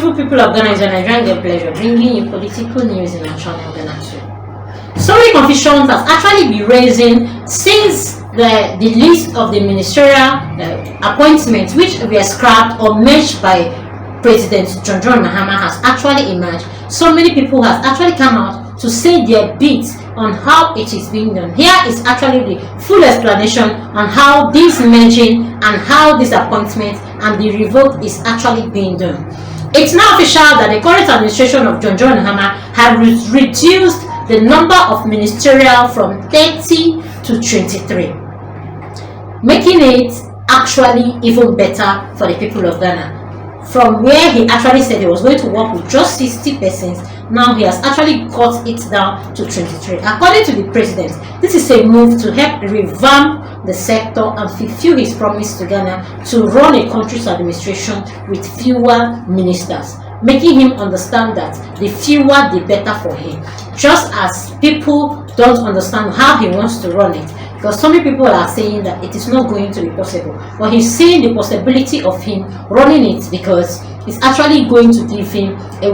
beautiful people of Ghana, it's an Nigerian pleasure bringing you political news in our channel, Ghanatube. So many confusions has actually been raising since the list of the ministerial appointments which were scrapped or merged by President John Mahama has actually emerged. So many people have actually come out to say their bits on how it is being done. Here is actually the full explanation on how this merging and how this appointment and the revoke is actually being done. It's now official that the current administration of John Mahama have reduced the number of ministerial from 30 to 23, making it actually even better for the people of Ghana. From where he actually said he was going to work with just 60 persons, now he has actually cut it down to 23. According to the president, this is a move to help revamp the sector and fulfill his promise to Ghana to run a country's administration with fewer ministers, making him understand that the fewer the better for him, just as people don't understand how he wants to run it, because so many people are saying that it is not going to be possible, but he's seeing the possibility of him running it because it's actually going to give him a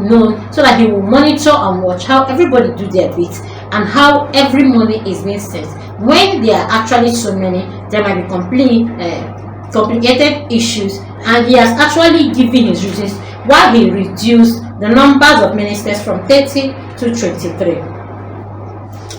known, so that he will monitor and watch how everybody do their bit and how every money is being spent. When there are actually so many, there might be complicated issues, and he has actually given his reasons why he reduced the numbers of ministers from 30 to 23.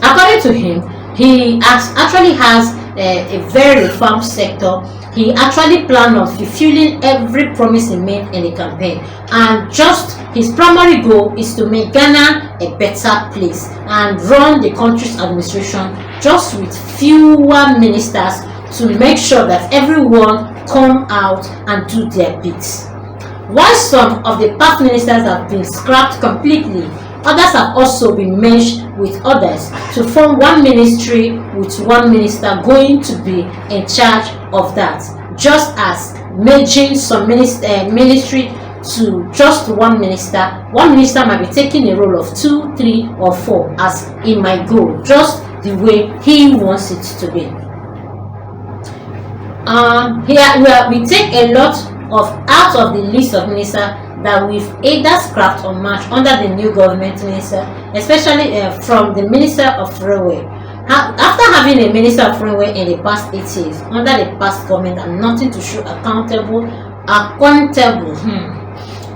According to him, he actually has a very reformed sector. He actually planned on fulfilling every promise he made in the campaign, and just his primary goal is to make Ghana a better place and run the country's administration just with fewer ministers, to make sure that everyone come out and do their bits. While some of the past ministers have been scrapped completely, others have also been merged with others to form one ministry with one minister going to be in charge of that, just as merging some ministry to just one minister. One minister might be taking a role of 2, 3 or 4 as it might go, just the way he wants it to be. Here we take a lot out of the list of ministers that we've either scrapped or matched under the new government minister, especially from the Minister of Railway. After having a Minister of Railway in the past 8 years under the past government and nothing to show accountable.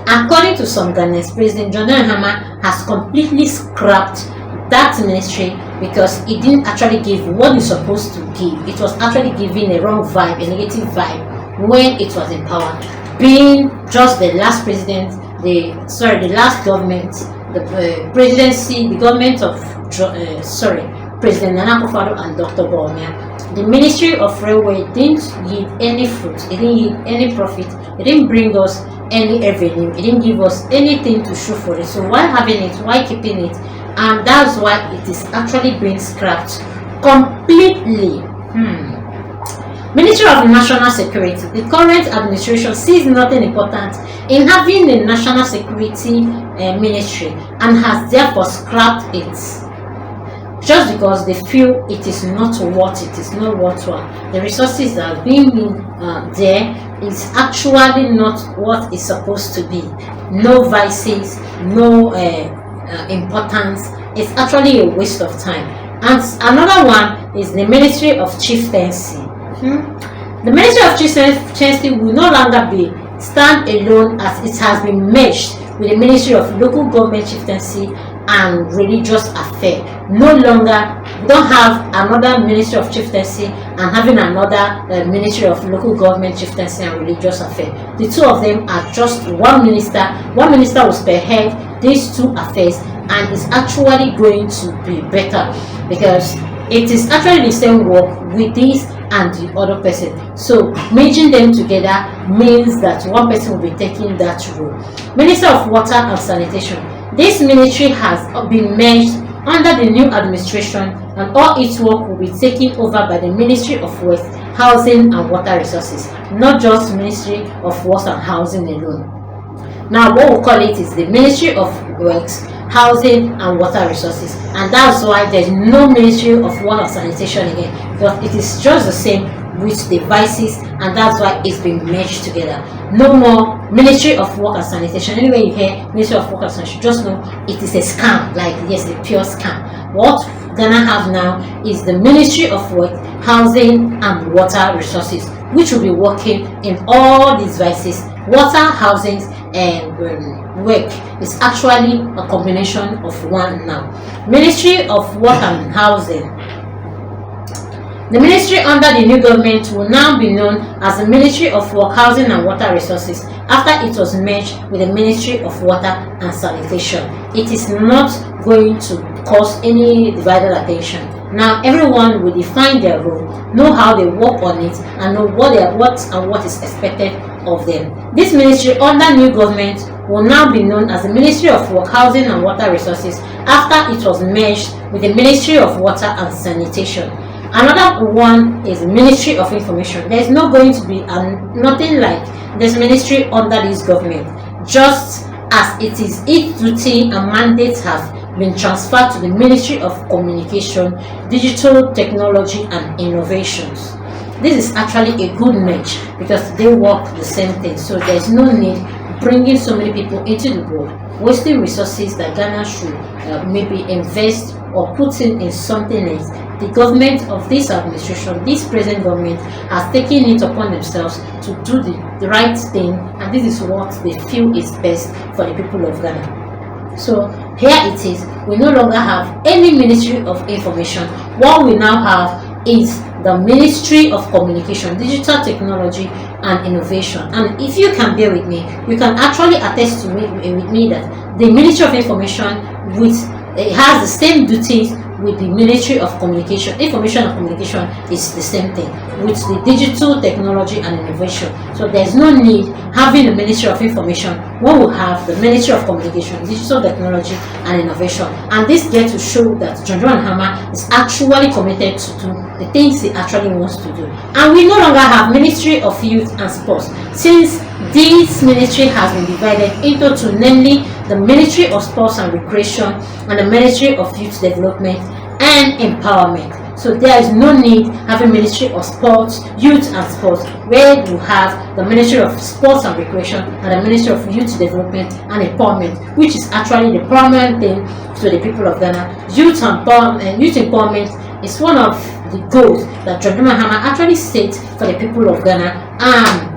According to some Ghanaians, President John Mahama has completely scrapped that ministry because it didn't actually give what it's supposed to give. It was actually giving a wrong vibe, a negative vibe when it was in power, being just the last president, the last government, the presidency, the government of President Nana Akufo-Addo and Dr. Bawumia. The Ministry of Railway didn't yield any fruit, it didn't yield any profit, it didn't bring us any revenue, it didn't give us anything to show for it. So why having it, why keeping it? And that's why it is actually being scrapped completely. Ministry of National Security. The current administration sees nothing important in having a national security ministry and has therefore scrapped it, just because they feel it is not what it is not worthwhile. The resources that are being there is actually not what it's supposed to be. No vices, no importance. It's actually a waste of time. And another one is the Ministry of Chieftaincy. The Ministry of Chieftaincy will no longer be stand alone, as it has been merged with the Ministry of Local Government Chieftaincy and Religious Affairs. No longer, we don't have another Ministry of Chieftaincy and having another Ministry of Local Government Chieftaincy and Religious Affairs. The two of them are just one minister. One minister will spearhead these two affairs, and it's actually going to be better because it is actually the same work with this and the other person. So merging them together means that one person will be taking that role. Minister of Water and Sanitation. This ministry has been merged under the new administration, and all its work will be taken over by the Ministry of Waste, Housing and Water Resources, not just Ministry of Water and Housing alone. Now what we call it is the Ministry of Works, Housing and Water Resources, and that's why there's no Ministry of Water and Sanitation again, because it is just the same with the vices, and that's why it's been merged together. No more Ministry of Work and Sanitation. Anyway you hear Ministry of Work and Sanitation, just know it is a scam. Like, yes, a pure scam. What Ghana have now is the Ministry of Work, Housing and Water Resources, which will be working in all these vices. Water, housing and work is actually a combination of one now. Ministry of Work and Housing. The ministry under the new government will now be known as the Ministry of Work, Housing and Water Resources after it was merged with the Ministry of Water and Sanitation. It is not going to cause any divided attention. Now everyone will define their role, know how they work on it, and know what is expected of them. This ministry under new government will now be known as the Ministry of Work, Housing and Water Resources after it was merged with the Ministry of Water and Sanitation. Another one is Ministry of Information. There is not going to be nothing like this ministry under this government, just as it is its duty and mandates have been transferred to the Ministry of Communication, Digital Technology and Innovations. This is actually a good merge because they work the same thing, so there is no need bringing so many people into the board, wasting resources that Ghana should maybe invest or put in something else. The government of this administration, this present government, has taken it upon themselves to do the right thing, and this is what they feel is best for the people of Ghana. So here it is. We no longer have any Ministry of Information. What we now have is the Ministry of Communication, Digital Technology and Innovation. And if you can bear with me, you can actually attest to with me that the Ministry of Information it has the same duties with the Ministry of Communication. Information and communication is the same thing with the Digital Technology and Innovation. So there's no need having the Ministry of Information when we have the Ministry of Communication, Digital Technology and Innovation. And this gets to show that John Mahama is actually committed to do the things he actually wants to do. And we no longer have Ministry of Youth and Sports, since this ministry has been divided into two, namely the Ministry of Sports and Recreation and the Ministry of Youth Development and Empowerment. So there is no need having Ministry of Sports, Youth and Sports, where you have the Ministry of Sports and Recreation and the Ministry of Youth Development and Empowerment, which is actually the paramount thing to the people of Ghana. Youth empowerment is one of the goals that John Mahama actually set for the people of Ghana.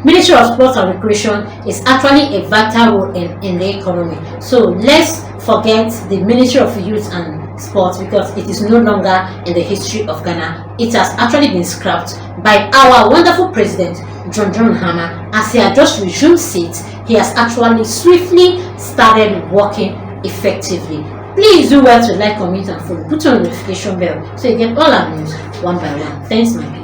Ministry of Sports and Recreation is actually a vital role in the economy. So let's forget the Ministry of Youth and Sports because it is no longer in the history of Ghana. It has actually been scrapped by our wonderful president, John Mahama. As he had just resumed seat, he has actually swiftly started working effectively. Please do well to like, comment and follow. Put on the notification bell so you get all our news one by one. Thanks, my people.